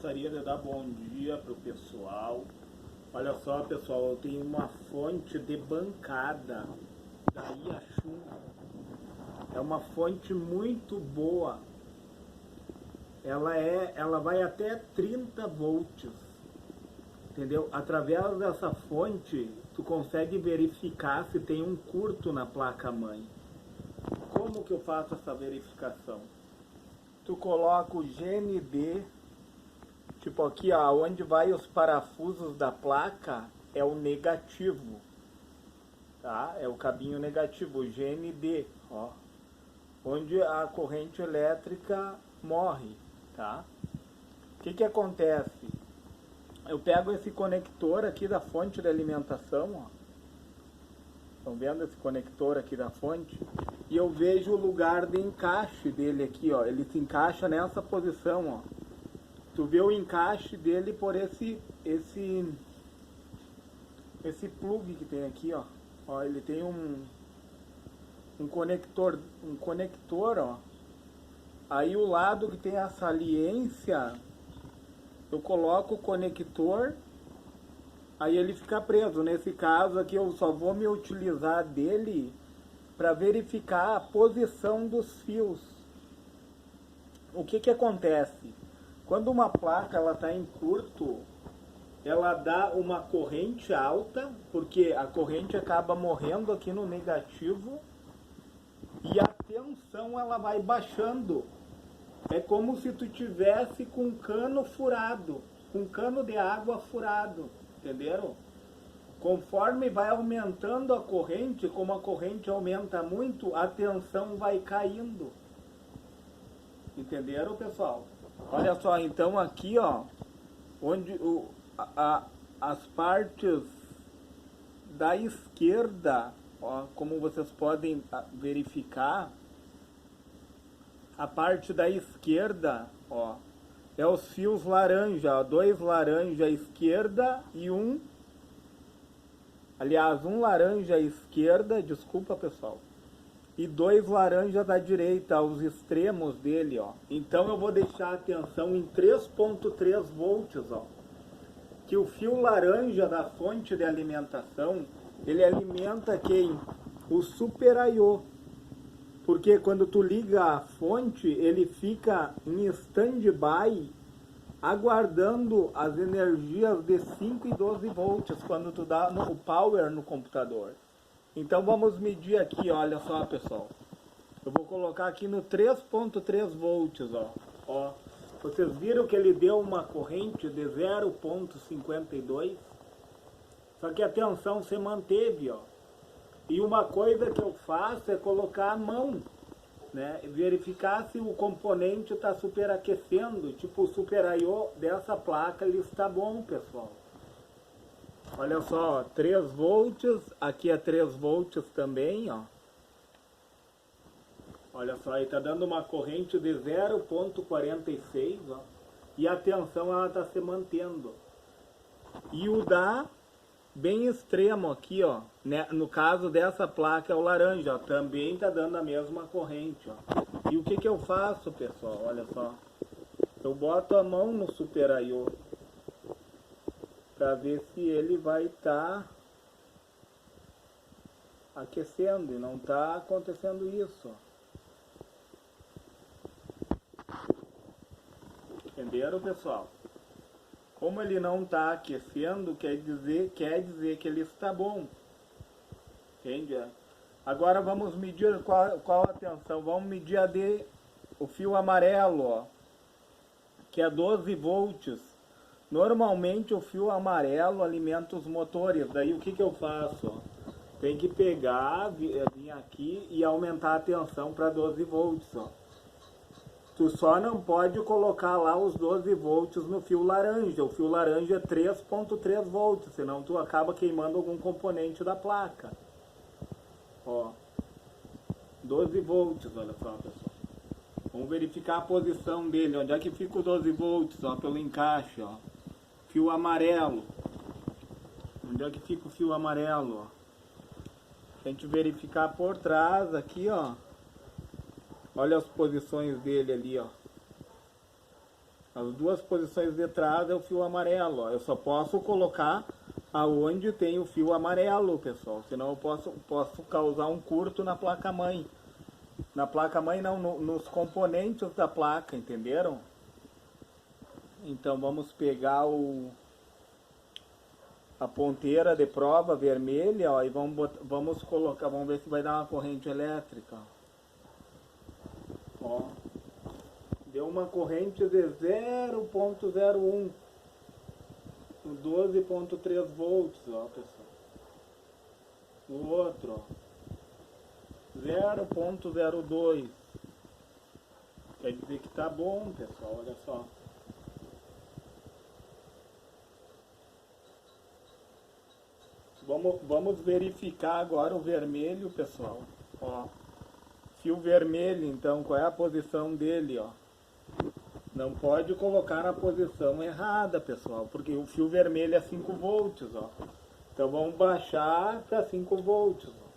gostaria de dar bom dia para o pessoal. Olha só, pessoal, eu tenho uma fonte de bancada da Iachum. É uma fonte muito boa. Ela vai até 30 volts. Entendeu? Através dessa fonte, tu consegue verificar se tem um curto na placa-mãe. Como que eu faço essa verificação? Tu coloca o GND, tipo aqui, ó, onde vai os parafusos da placa, é o negativo, tá? É o cabinho negativo, o GND, ó, onde a corrente elétrica morre, tá? O que que acontece? Eu pego esse conector aqui da fonte de alimentação, ó. Estão vendo esse conector aqui da fonte? E eu vejo o lugar de encaixe dele aqui, ó. Ele se encaixa nessa posição, ó. Tu vê o encaixe dele por esse plug que tem aqui, ó. Ó, ele tem um conector, ó. Aí o lado que tem a saliência, eu coloco o conector, aí ele fica preso. Nesse caso aqui eu só vou me utilizar dele para verificar a posição dos fios. O que que acontece? Quando uma placa ela está em curto, ela dá uma corrente alta, porque a corrente acaba morrendo aqui no negativo, e a tensão ela vai baixando. É como se tu tivesse com um cano furado, com um cano de água furado, entenderam? Conforme vai aumentando a corrente, como a corrente aumenta muito, a tensão vai caindo. Entenderam, pessoal? Olha só, então aqui, ó, onde as partes da esquerda, ó, como vocês podem verificar, a parte da esquerda, ó, é os fios laranja, ó, 2 laranja à esquerda e um laranja à esquerda, desculpa pessoal, e 2 laranjas da direita, aos extremos dele, ó. Então eu vou deixar a tensão em 3.3 volts, ó. Que o fio laranja da fonte de alimentação, ele alimenta quem? O Super I/O. Porque quando tu liga a fonte, ele fica em stand-by, aguardando as energias de 5 e 12 volts quando tu dá o power no computador. Então vamos medir aqui, olha só pessoal. Eu vou colocar aqui no 3.3 volts, ó. Ó. Vocês viram que ele deu uma corrente de 0.52? Só que a tensão se manteve, ó. E uma coisa que eu faço é colocar a mão, né? Verificar se o componente está superaquecendo, tipo o Super I/O dessa placa, ele está bom, pessoal. Olha só, ó, 3 volts, aqui é 3 volts também, ó. Olha só, aí está dando uma corrente de 0.46, ó. E a tensão ela está se mantendo. E o da bem extremo aqui, ó, né? No caso dessa placa é o laranja, ó, também está dando a mesma corrente, ó. E o que que eu faço, pessoal? Olha só. Eu boto a mão no Super I/O para ver se ele vai estar aquecendo, e não está acontecendo isso. Entenderam, pessoal? Como ele não está aquecendo, quer dizer que ele está bom. Entende? Agora vamos medir qual a tensão. Vamos medir o fio amarelo, ó, que é 12 volts. Normalmente o fio amarelo alimenta os motores. Daí o que que eu faço? Tem que pegar, vir aqui e aumentar a tensão para 12 volts, ó. Tu só não pode colocar lá os 12 volts no fio laranja. O fio laranja é 3.3 volts, senão tu acaba queimando algum componente da placa. Ó, 12 volts, olha só, pessoal. Vamos verificar a posição dele. Onde é que fica o 12 volts? Ó, pelo encaixe, ó. Fio amarelo. Onde é que fica o fio amarelo, ó? A gente verificar por trás aqui, ó. Olha as posições dele ali, ó. As duas posições de trás é o fio amarelo, ó. Eu só posso colocar aonde tem o fio amarelo, pessoal. Senão eu posso causar um curto na placa-mãe. Na placa-mãe não, nos componentes da placa, entenderam? Então vamos pegar a ponteira de prova vermelha, ó, e vamos colocar, vamos ver se vai dar uma corrente elétrica. Ó, deu uma corrente de 0,01, 12,3 volts, ó, pessoal. O outro, ó, 0,02. Quer dizer que tá bom, pessoal, olha só. Vamos verificar agora o vermelho, pessoal. Ó, fio vermelho, então, qual é a posição dele, ó? Não pode colocar na posição errada, pessoal, porque o fio vermelho é 5 volts, ó. Então vamos baixar para 5 volts, ó.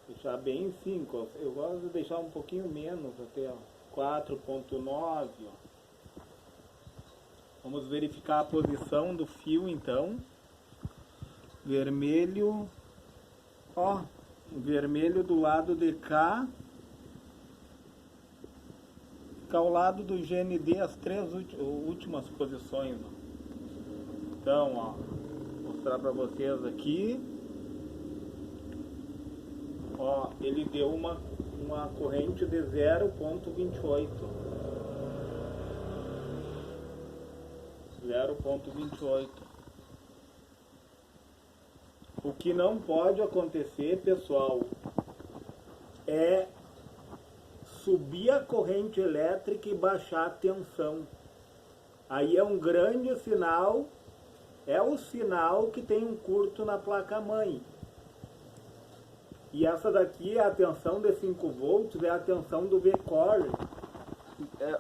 Deixar bem 5, ó. Eu gosto de deixar um pouquinho menos até, ó. 4,9, ó. Vamos verificar a posição do fio, então. Vermelho, ó, vermelho do lado de cá, fica ao lado do GND, as 3 últimas posições, ó. Então, ó, vou mostrar para vocês aqui, ó, ele deu uma corrente de 0,28, 0,28. O que não pode acontecer, pessoal, é subir a corrente elétrica e baixar a tensão. Aí é um grande sinal, é o sinal que tem um curto na placa-mãe. E essa daqui é a tensão de 5 volts, é a tensão do V-Core.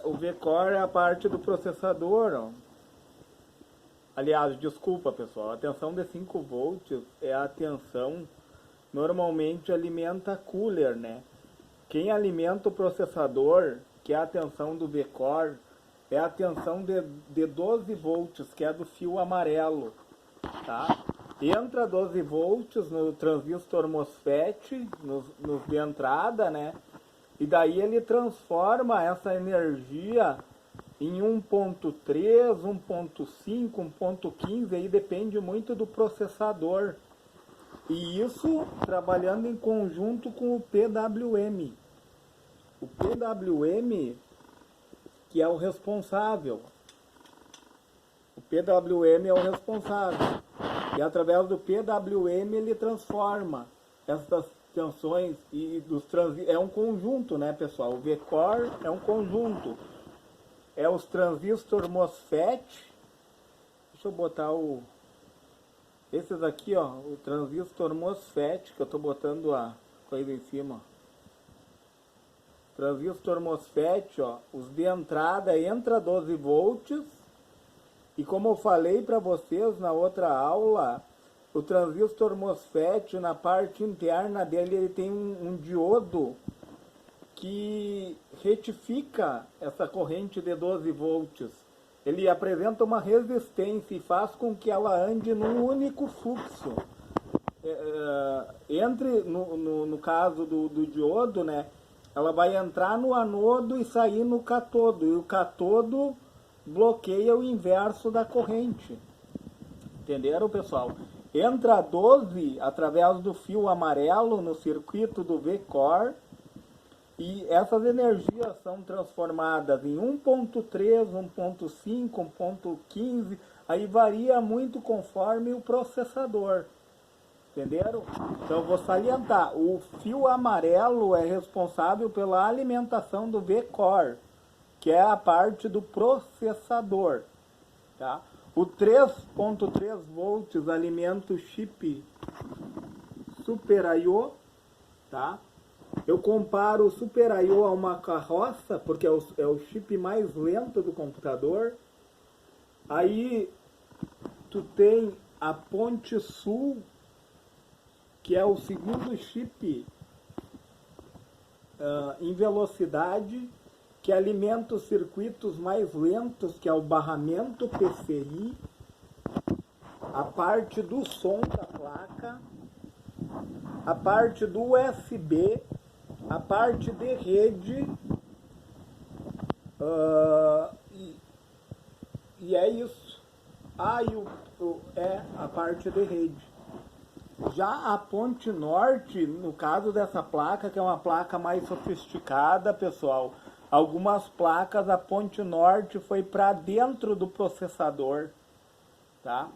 O V-Core é a parte do processador, ó. Aliás, desculpa, pessoal, a tensão de 5 volts é a tensão, normalmente alimenta cooler, né? Quem alimenta o processador, que é a tensão do V-Core, é a tensão de 12 volts, que é do fio amarelo, tá? Entra 12 volts no transistor MOSFET, nos de entrada, né? E daí ele transforma essa energia em 1.3, 1.5, 1.15, aí depende muito do processador. E isso trabalhando em conjunto com o PWM. O PWM que é o responsável. O PWM é o responsável. E através do PWM ele transforma essas tensões e dos é um conjunto, né, pessoal? O V-Core é um conjunto. É os transistor MOSFET. Deixa eu botar esses aqui, ó, o transistor MOSFET, que eu tô botando a coisa em cima. Transistor MOSFET, ó, os de entrada entra 12 volts. E como eu falei para vocês na outra aula, o transistor MOSFET, na parte interna dele, ele tem um diodo que retifica essa corrente de 12 volts. Ele apresenta uma resistência e faz com que ela ande num único fluxo. No caso do diodo, né, ela vai entrar no anodo e sair no catodo. E o catodo bloqueia o inverso da corrente. Entenderam, pessoal? Entra 12 através do fio amarelo no circuito do V-Core. E essas energias são transformadas em 1.3, 1.5, 1.15, aí varia muito conforme o processador. Entenderam? Então eu vou salientar, o fio amarelo é responsável pela alimentação do V-Core, que é a parte do processador. Tá? O 3.3 volts alimenta o chip Super I/O, tá? Eu comparo o Super I/O a uma carroça, porque é o chip mais lento do computador. Aí tu tem a ponte sul, que é o segundo chip em velocidade, que alimenta os circuitos mais lentos, que é o barramento PCI, a parte do som da placa, a parte do USB, a parte de rede, e é isso. É a parte de rede. Já a ponte norte, no caso dessa placa, que é uma placa mais sofisticada, pessoal, algumas placas, a ponte norte foi para dentro do processador, tá?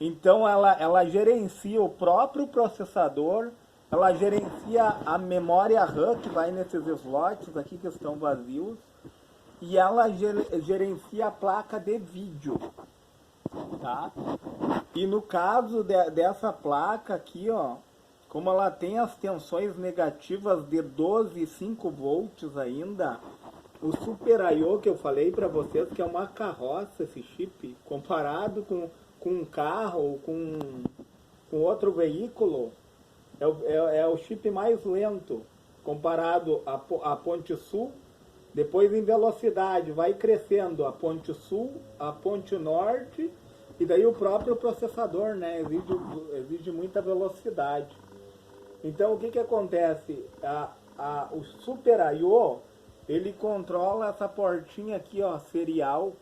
Então ela gerencia o próprio processador, ela gerencia a memória RAM, que vai nesses slots aqui que estão vazios, e ela gerencia a placa de vídeo, tá? E no caso dessa placa aqui, ó, como ela tem as tensões negativas de 12,5 volts ainda, o Super I/O que eu falei para vocês que é uma carroça esse chip, comparado com um carro ou com outro veículo, é o chip mais lento, comparado à ponte sul. Depois em velocidade vai crescendo a ponte sul, a ponte norte, e daí o próprio processador, né, exige muita velocidade. Então o que acontece? O Super I/O, ele controla essa portinha aqui, ó, serial,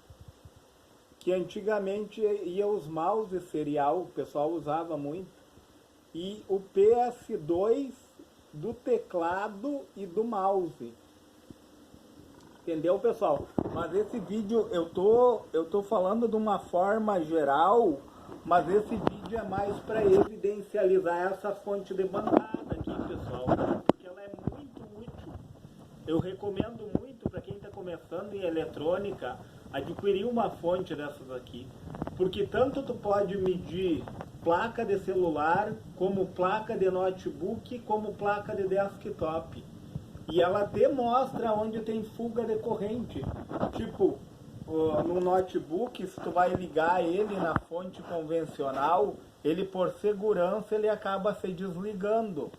que antigamente ia os mouse serial, o pessoal usava muito, e o PS2 do teclado e do mouse. Entendeu, pessoal? Mas esse vídeo eu tô falando de uma forma geral, mas esse vídeo é mais para evidencializar essa fonte de bancada aqui, pessoal, porque ela é muito útil. Eu recomendo muito para quem está começando em eletrônica adquirir uma fonte dessas aqui, porque tanto tu pode medir placa de celular, como placa de notebook, como placa de desktop. E ela até mostra onde tem fuga de corrente. Tipo, no notebook, se tu vai ligar ele na fonte convencional, ele por segurança ele acaba se desligando.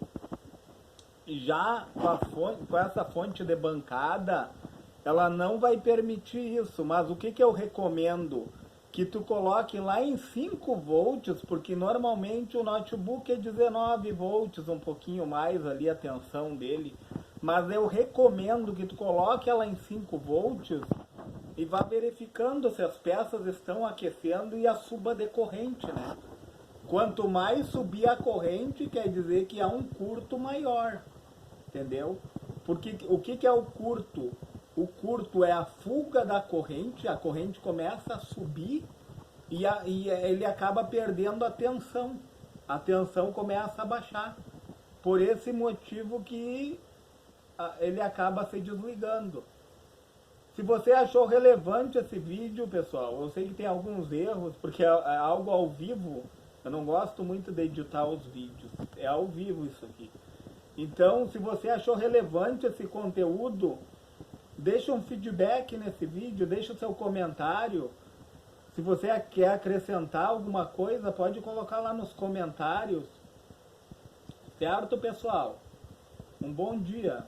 Já com essa fonte de bancada, ela não vai permitir isso. Mas o que eu recomendo? Que tu coloque lá em 5 volts, porque normalmente o notebook é 19 volts, um pouquinho mais ali a tensão dele. Mas eu recomendo que tu coloque ela em 5 volts e vá verificando se as peças estão aquecendo e a suba de corrente, né? Quanto mais subir a corrente, quer dizer que há um curto maior, entendeu? Porque o que é o curto? O curto é a fuga da corrente, a corrente começa a subir e ele acaba perdendo a tensão começa a baixar. Por esse motivo que ele acaba se desligando. Se você achou relevante esse vídeo, pessoal, eu sei que tem alguns erros, porque é algo ao vivo, eu não gosto muito de editar os vídeos, é ao vivo isso aqui. Então, se você achou relevante esse conteúdo, deixa um feedback nesse vídeo, deixa o seu comentário. Se você quer acrescentar alguma coisa, pode colocar lá nos comentários. Certo, pessoal? Um bom dia.